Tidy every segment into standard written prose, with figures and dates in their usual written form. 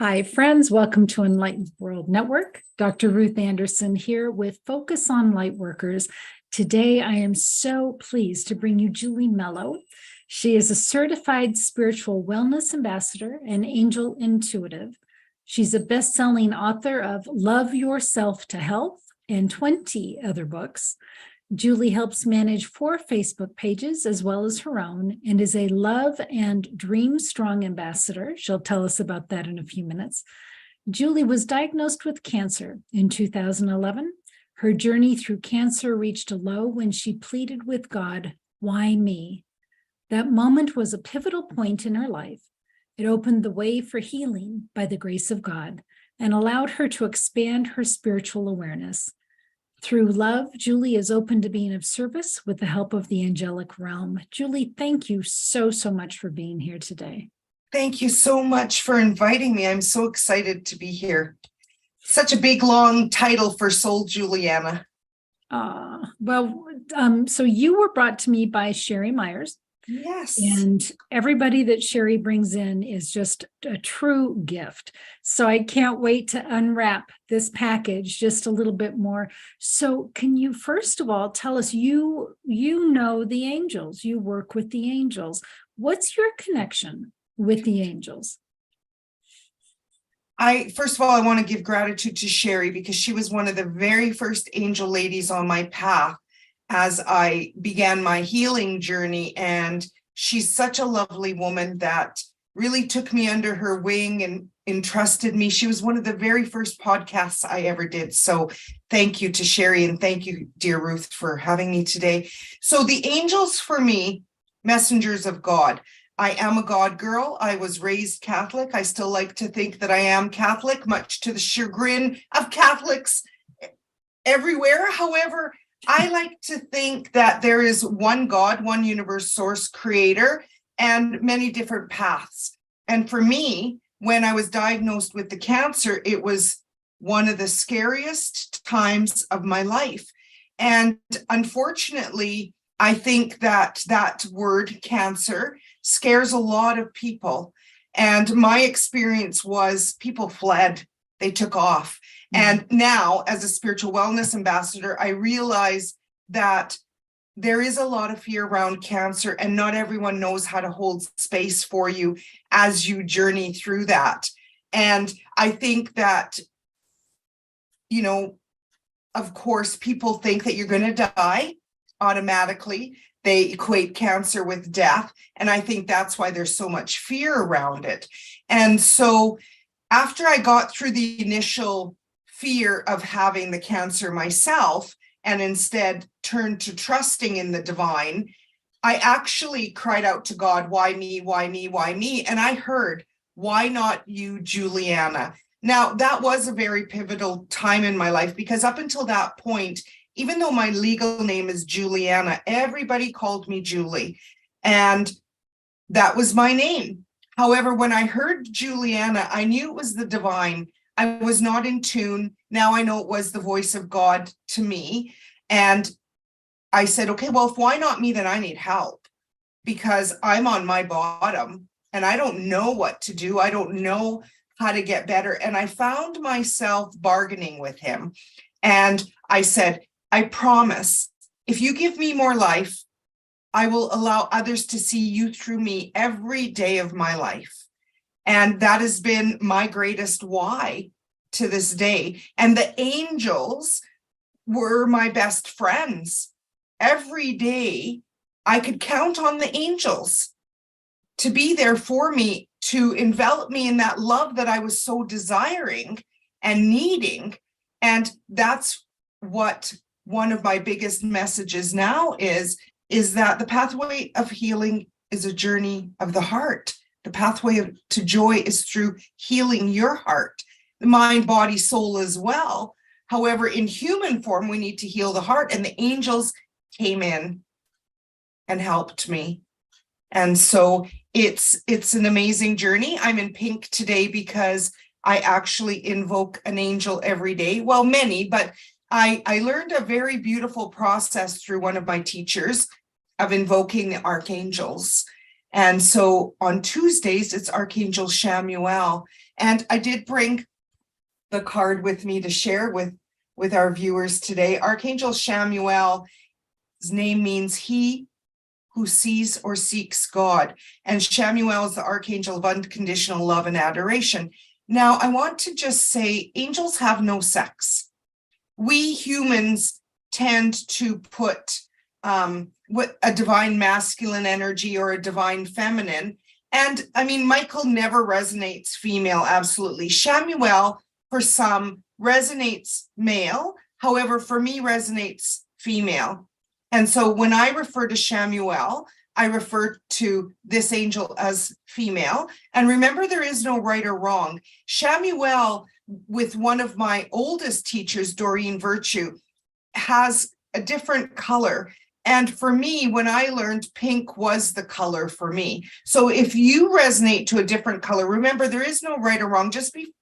Hi, friends. Welcome to Enlightened World Network. Dr. Ruth Anderson here with Focus on Lightworkers. Today, I am so pleased to bring you Julie Melo. She is a certified spiritual wellness ambassador and angel intuitive. She's a best-selling author of Love Yourself to Health and 20 other books. Julie helps manage 4 Facebook pages as well as her own and is a love and dream strong ambassador. She'll tell us about that in a few minutes. Julie was diagnosed with cancer in 2011. Her journey through cancer reached a low when she pleaded with God, "Why me?" That moment was a pivotal point in her life. It opened the way for healing by the grace of God and allowed her to expand her spiritual awareness. Through love, Julie is open to being of service with the help of the angelic realm. Julie, thank you so much for being here today. Thank you so much for inviting me. I'm so excited to be here. Such a big, long title for Soul Giuliana. So you were brought to me by Sherry Myers. Yes. And everybody that Sherry brings in is just a true gift. So I can't wait to unwrap this package just a little bit more. So can you first of all tell us, you know the angels, you work with the angels. What's your connection with the angels? First of all, I want to give gratitude to Sherry because she was one of the very first angel ladies on my path as I began my healing journey. And she's such a lovely woman that really took me under her wing and entrusted me. She was one of the very first podcasts I ever did. So thank you to Sherry, and thank you, dear Ruth, for having me today. So the angels for me, messengers of God. I am a God girl. I was raised Catholic. I still like to think that I am Catholic, much to the chagrin of Catholics everywhere. However, I like to think that there is one God, one universe source creator, and many different paths. And for me, when I was diagnosed with the cancer, it was one of the scariest times of my life. And unfortunately, I think that that word cancer scares a lot of people. And my experience was people fled, they took off. And now, as a spiritual wellness ambassador, I realize that there is a lot of fear around cancer, and not everyone knows how to hold space for you as you journey through that. And I think that, of course, people think that you're going to die automatically. They equate cancer with death. And I think that's why there's so much fear around it. And so after I got through the initial fear of having the cancer myself and instead turned to trusting in the divine, I actually cried out to God, "Why me? Why me? Why me?" And I heard, "Why not you, Giuliana?" Now, that was a very pivotal time in my life because up until that point, even though my legal name is Giuliana, everybody called me Julie, and that was my name. However, when I heard Giuliana, I knew it was the divine. I was not in tune. Now I know it was the voice of God to me. And I said, okay, well, if why not me, then I need help because I'm on my bottom and I don't know what to do. I don't know how to get better. And I found myself bargaining with him. And I said, I promise, if you give me more life, I will allow others to see you through me every day of my life. And that has been my greatest why to this day. And the angels were my best friends. Every day, I could count on the angels to be there for me, to envelop me in that love that I was so desiring and needing. And that's what one of my biggest messages now is that the pathway of healing is a journey of the heart. The pathway to joy is through healing your heart, the mind, body, soul as well. However, in human form, we need to heal the heart, and the angels came in and helped me. And so it's an amazing journey. I'm in pink today because I actually invoke an angel every day. Well, many, but I learned a very beautiful process through one of my teachers of invoking the archangels. And so on Tuesdays, it's Archangel Chamuel. And I did bring the card with me to share with our viewers today. Archangel Chamuel, his name means he who sees or seeks God. And Chamuel is the archangel of unconditional love and adoration. Now, I want to just say angels have no sex. We humans tend to put what a divine masculine energy or a divine feminine. And I mean, Michael never resonates female, absolutely. Chamuel, for some, resonates male. However, for me, resonates female. And so when I refer to Chamuel, I refer to this angel as female. And remember, there is no right or wrong. Chamuel, with one of my oldest teachers, Doreen Virtue, has a different color. And for me, when I learned, pink was the color for me. So if you resonate to a different color, remember, there is no right or wrong. Just be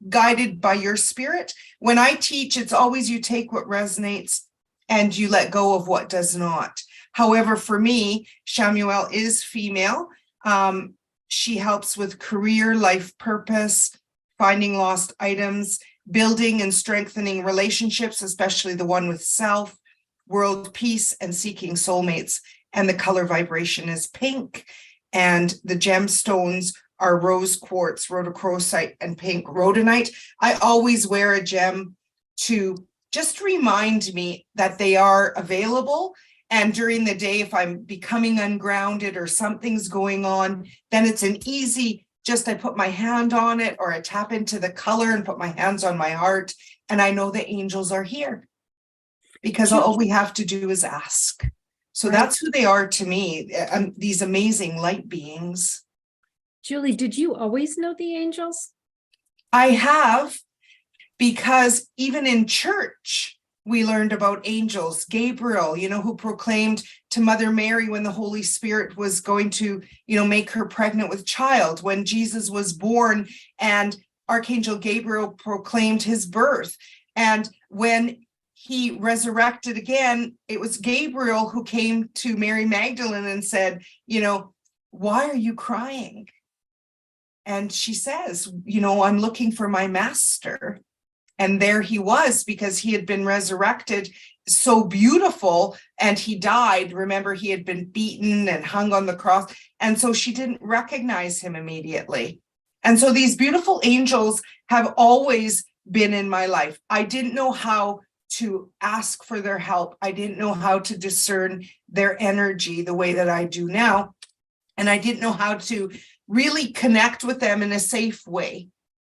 guided by your spirit. When I teach, it's always you take what resonates and you let go of what does not. However, for me, Chamuel is female. She helps with career, life purpose, finding lost items, building and strengthening relationships, especially the one with self, world peace, and seeking soulmates. And the color vibration is pink. And the gemstones are rose quartz, rhodochrosite, and pink rhodonite. I always wear a gem to just remind me that they are available. And during the day, if I'm becoming ungrounded or something's going on, then it's an easy, just I put my hand on it or I tap into the color and put my hands on my heart. And I know the angels are here because all we have to do is ask. So that's who they are to me, these amazing light beings. Julie, did you always know the angels? I have, because even in church, we learned about angels. Gabriel, who proclaimed to Mother Mary when the Holy Spirit was going to, make her pregnant with child, when Jesus was born, and Archangel Gabriel proclaimed his birth. And when he resurrected again, it was Gabriel who came to Mary Magdalene and said, why are you crying? And she says, I'm looking for my master. And there he was, because he had been resurrected, so beautiful, and he died. Remember, he had been beaten and hung on the cross. And so she didn't recognize him immediately. And so these beautiful angels have always been in my life. I didn't know how to ask for their help. I didn't know how to discern their energy the way that I do now. And I didn't know how to really connect with them in a safe way.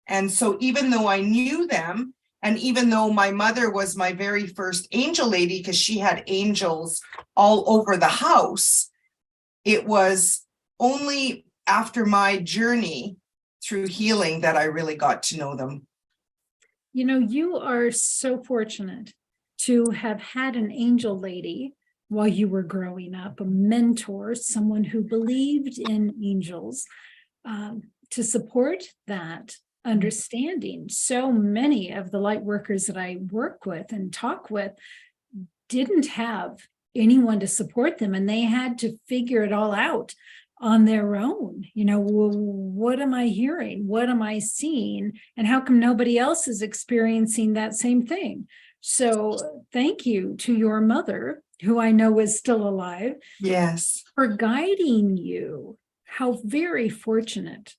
And so even though I knew them, and even though my mother was my very first angel lady, because she had angels all over the house, it was only after my journey through healing that I really got to know them. You are so fortunate to have had an angel lady while you were growing up, a mentor, someone who believed in angels, to support that understanding. So many of the light workers that I work with and talk with didn't have anyone to support them, and they had to figure it all out on their own. Well, what am I hearing? What am I seeing? And how come nobody else is experiencing that same thing? So thank you to your mother, who I know is still alive. Yes. For guiding you. How very fortunate.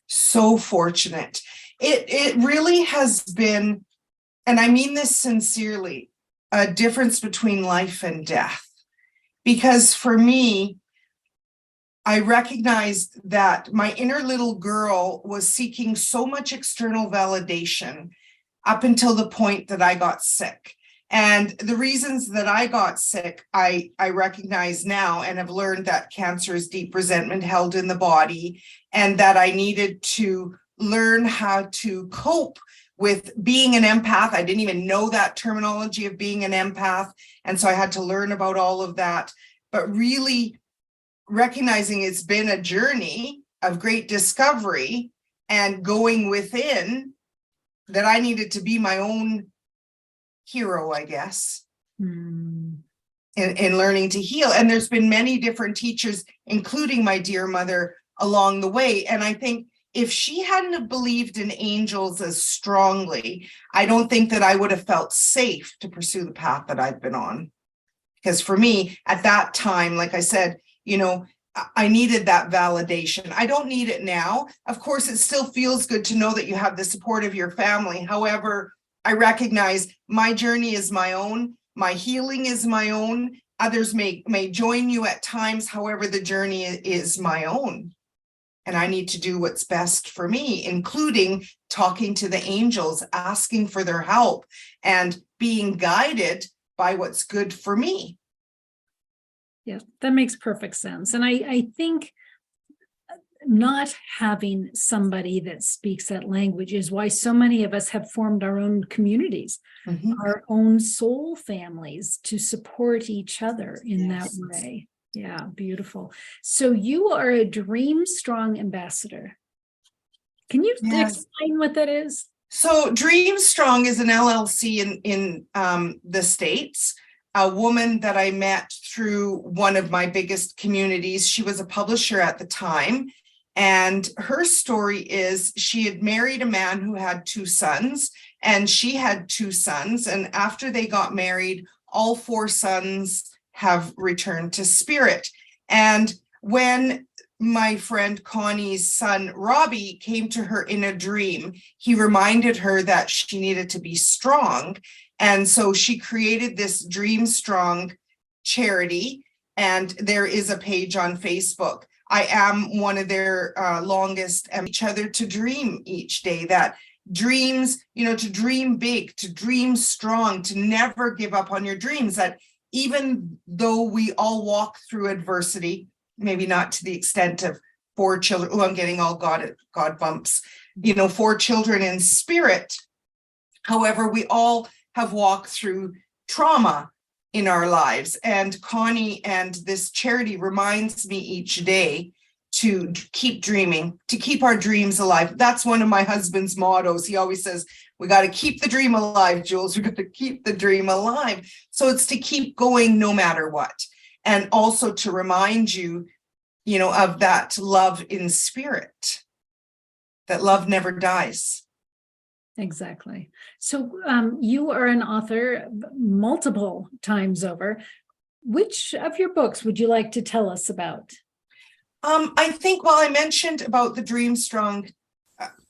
So fortunate. It really has been, and I mean this sincerely, a difference between life and death. Because for me, I recognized that my inner little girl was seeking so much external validation up until the point that I got sick. And the reasons that I got sick, I recognize now, and have learned that cancer is deep resentment held in the body, and that I needed to learn how to cope with being an empath. I didn't even know that terminology of being an empath. And so I had to learn about all of that, but really recognizing it's been a journey of great discovery and going within, that I needed to be my own hero, I guess. in learning to heal. And there's been many different teachers, including my dear mother, along the way. And I think if she hadn't have believed in angels as strongly, I don't think that I would have felt safe to pursue the path that I've been on. Because for me, at that time, like I said, I needed that validation. I don't need it now. Of course, it still feels good to know that you have the support of your family. However, I recognize my journey is my own. My healing is my own. Others may join you at times. However, the journey is my own. And I need to do what's best for me, including talking to the angels, asking for their help, and being guided by what's good for me. Yeah, that makes perfect sense. And I think not having somebody that speaks that language is why so many of us have formed our own communities, our own soul families to support each other in that way. Yeah, beautiful. So you are a Dream Strong ambassador. Can you explain what that is? So Dream Strong is an LLC in the States. A woman that I met through one of my biggest communities. She was a publisher at the time. And her story is she had married a man who had 2 sons, and she had 2 sons. And after they got married, all 4 sons have returned to spirit. And when my friend Connie's son, Robbie, came to her in a dream, he reminded her that she needed to be strong. And so she created this Dream Strong charity. And there is a page on Facebook. I am one of their longest, and each other to dream each day, that dreams, to dream big, to dream strong, to never give up on your dreams, that even though we all walk through adversity, maybe not to the extent of 4 children. Oh, I'm getting all God bumps, 4 children in spirit. However, we all have walked through trauma in our lives. And Connie and this charity reminds me each day to keep dreaming, to keep our dreams alive. That's one of my husband's mottos. He always says, we got to keep the dream alive, Jules. We got to keep the dream alive. So it's to keep going no matter what. And also to remind you, of that love in spirit, that love never dies. Exactly. So you are an author multiple times over. Which of your books would you like to tell us about? I think, I mentioned about the Dream Strong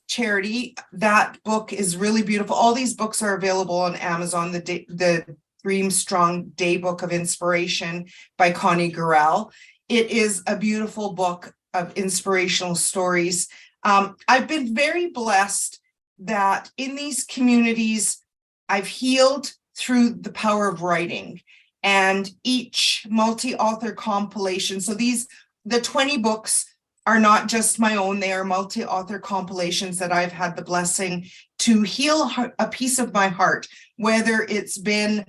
charity. That book is really beautiful. All these books are available on Amazon. The Dream Strong Daybook of Inspiration by Connie Gurrell. It is a beautiful book of inspirational stories. I've been very blessed that in these communities, I've healed through the power of writing, and each multi-author compilation. So the 20 books are not just my own, they are multi-author compilations that I've had the blessing to heal a piece of my heart, whether it's been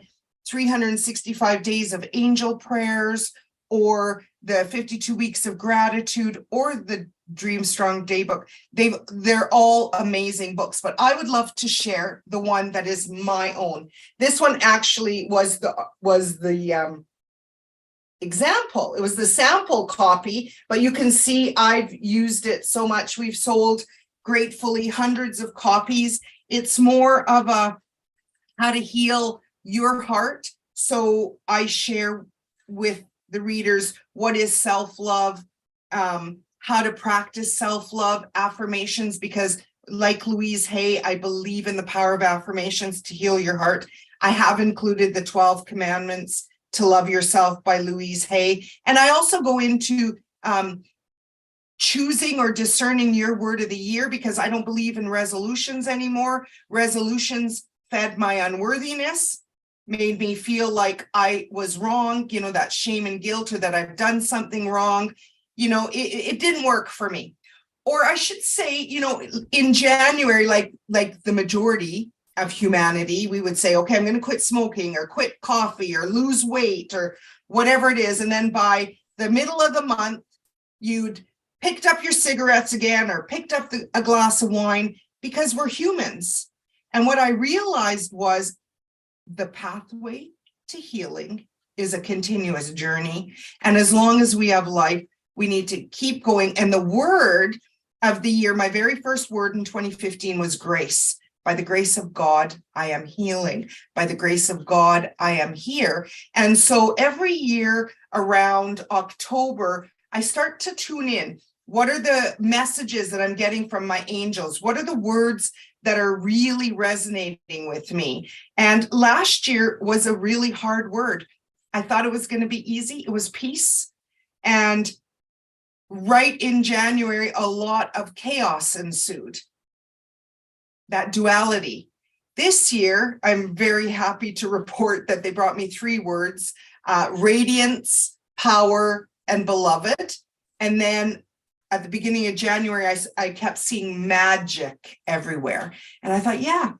365 days of angel prayers, or the 52 weeks of gratitude, or the Dream Strong Daybook. They're all amazing books, but I would love to share the one that is my own. This one actually was the example. It was the sample copy, but you can see I've used it so much. We've sold gratefully hundreds of copies. It's more of a how to heal your heart. So I share with the readers what is self-love, how to practice self-love, affirmations, because like Louise Hay, I believe in the power of affirmations to heal your heart. I have included the 12 commandments to love yourself by Louise Hay. And I also go into choosing or discerning your word of the year, because I don't believe in resolutions anymore. Resolutions fed my unworthiness, made me feel like I was wrong, that shame and guilt, or that I've done something wrong. It didn't work for me. Or I should say, in January, like the majority of humanity, we would say, okay, I'm going to quit smoking or quit coffee or lose weight or whatever it is. And then by the middle of the month, you'd picked up your cigarettes again or picked up a glass of wine, because we're humans. And what I realized was the pathway to healing is a continuous journey. And as long as we have life, we need to keep going. And the word of the year, my very first word in 2015 was grace. By the grace of God, I am healing. By the grace of God, I am here. And so every year around October, I start to tune in. What are the messages that I'm getting from my angels? What are the words that are really resonating with me? And last year was a really hard word. I thought it was going to be easy. It was peace. And right in January, a lot of chaos ensued. That duality. This year, I'm very happy to report that they brought me 3 words, radiance, power, and beloved. And then at the beginning of January, I kept seeing magic everywhere. And I thought, yeah,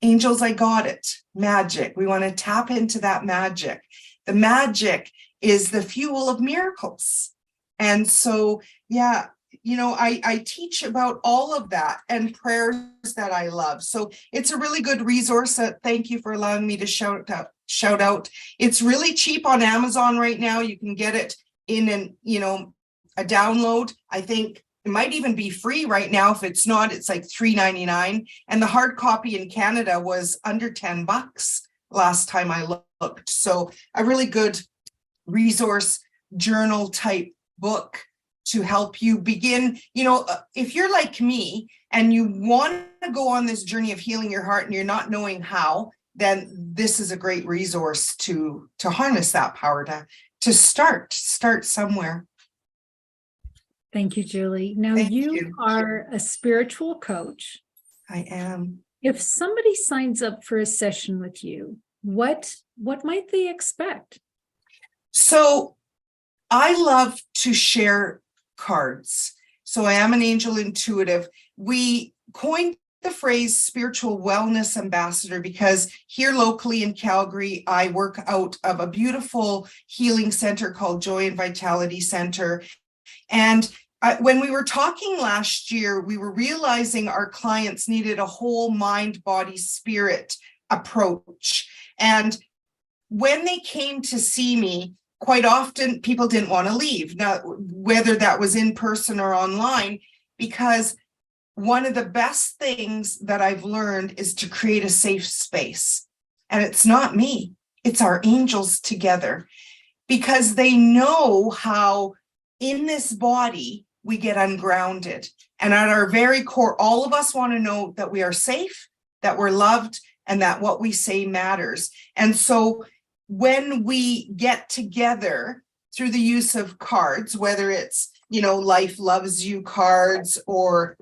angels, I got it. Magic. We want to tap into that magic. The magic is the fuel of miracles. And so, yeah, I teach about all of that and prayers that I love. So it's a really good resource. Thank you for allowing me to shout out. It's really cheap on Amazon right now. You can get it in a download. I think it might even be free right now. If it's not, it's like $3.99. And the hard copy in Canada was under $10 last time I looked. So a really good resource journal type book to help you begin. If you're like me and you want to go on this journey of healing your heart and you're not knowing how, then this is a great resource to harness that power, to start somewhere. Thank you, Julie. Now you are a spiritual coach. I am. If somebody signs up for a session with you, what might they expect? So I love to share cards. So I am an angel intuitive. We coined the phrase spiritual wellness ambassador because here locally in Calgary, I work out of a beautiful healing center called Joy and Vitality Center. And when we were talking last year, we were realizing our clients needed a whole mind, body, spirit approach. And when they came to see me, quite often people didn't want to leave. Now, whether that was in person or online, because one of the best things that I've learned is to create a safe space. And it's not me, it's our angels together, because they know how in this body we get ungrounded. And at our very core, all of us want to know that we are safe, that we're loved, and that what we say matters. And so when we get together through the use of cards, whether it's, Life Loves You cards or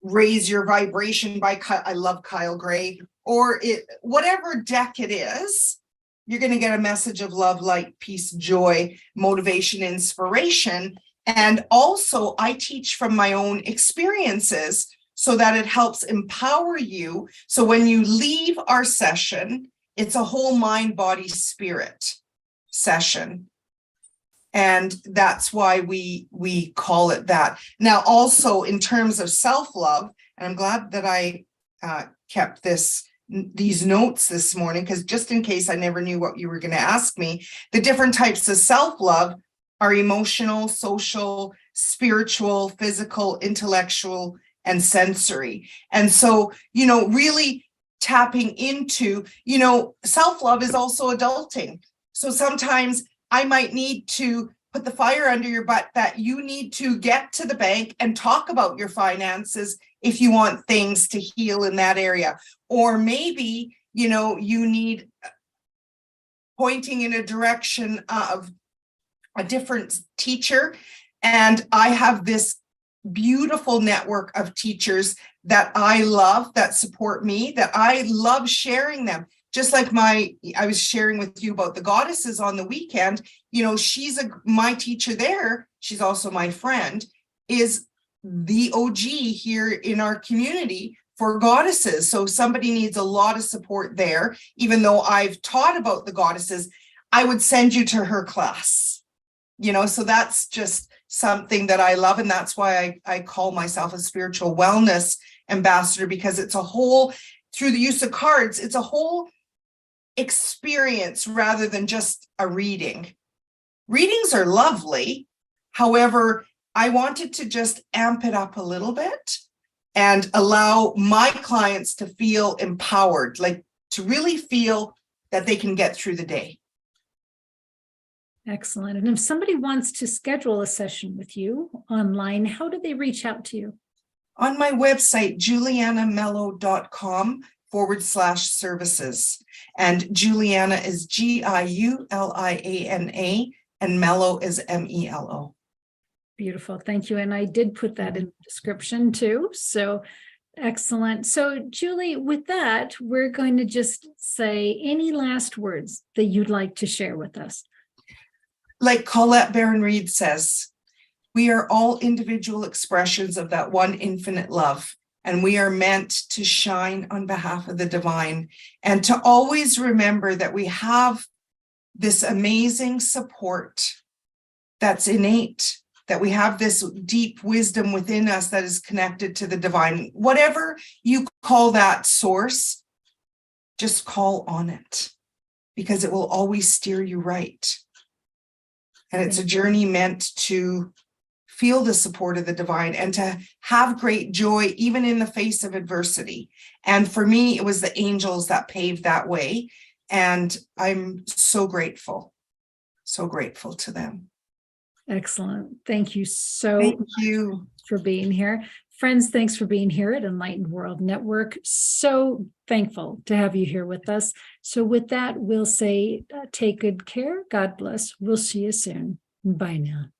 Raise Your Vibration by I love Kyle Gray, or whatever deck it is, you're going to get a message of love, light, peace, joy, motivation, inspiration. And also I teach from my own experiences so that it helps empower you. So when you leave our session, it's a whole mind, body, spirit session. And that's why we call it that. Now, also in terms of self-love, and I'm glad that I kept these notes this morning, because just in case I never knew what you were going to ask me, the different types of self-love are emotional, social, spiritual, physical, intellectual, and sensory. And so, really tapping into, self-love is also adulting. So sometimes I might need to put the fire under your butt that you need to get to the bank and talk about your finances if you want things to heal in that area. Or maybe, you need pointing in a direction of a different teacher. And I have this beautiful network of teachers that I love, that support me, that I love sharing them. Just like I was sharing with you about the goddesses on the weekend, she's my teacher there. She's also my friend, is the OG here in our community for goddesses. So somebody needs a lot of support there. Even though I've taught about the goddesses, I would send you to her class, so that's just something that I love. And that's why I call myself a spiritual wellness ambassador, because it's a whole, through the use of cards, it's a whole experience rather than just a reading. Readings are lovely. However, I wanted to just amp it up a little bit and allow my clients to feel empowered, like to really feel that they can get through the day. Excellent. And if somebody wants to schedule a session with you online, how do they reach out to you? On my website, giulianamelo.com/services. And Giuliana is Giuliana, and Melo is Melo. Beautiful. Thank you. And I did put that in the description too. So excellent. So Julie, with that, we're going to just say any last words that you'd like to share with us. Like Colette Baron-Reid says, we are all individual expressions of that one infinite love, and we are meant to shine on behalf of the divine, and to always remember that we have this amazing support that's innate, that we have this deep wisdom within us that is connected to the divine. Whatever you call that source, just call on it, because it will always steer you right. And it's a journey meant to feel the support of the divine and to have great joy, even in the face of adversity. And for me, it was the angels that paved that way. And I'm so grateful to them. Excellent. Thank you so Thank much you for being here. Friends, thanks for being here at Enlightened World Network. So thankful to have you here with us. So with that, we'll say, take good care. God bless. We'll see you soon. Bye now.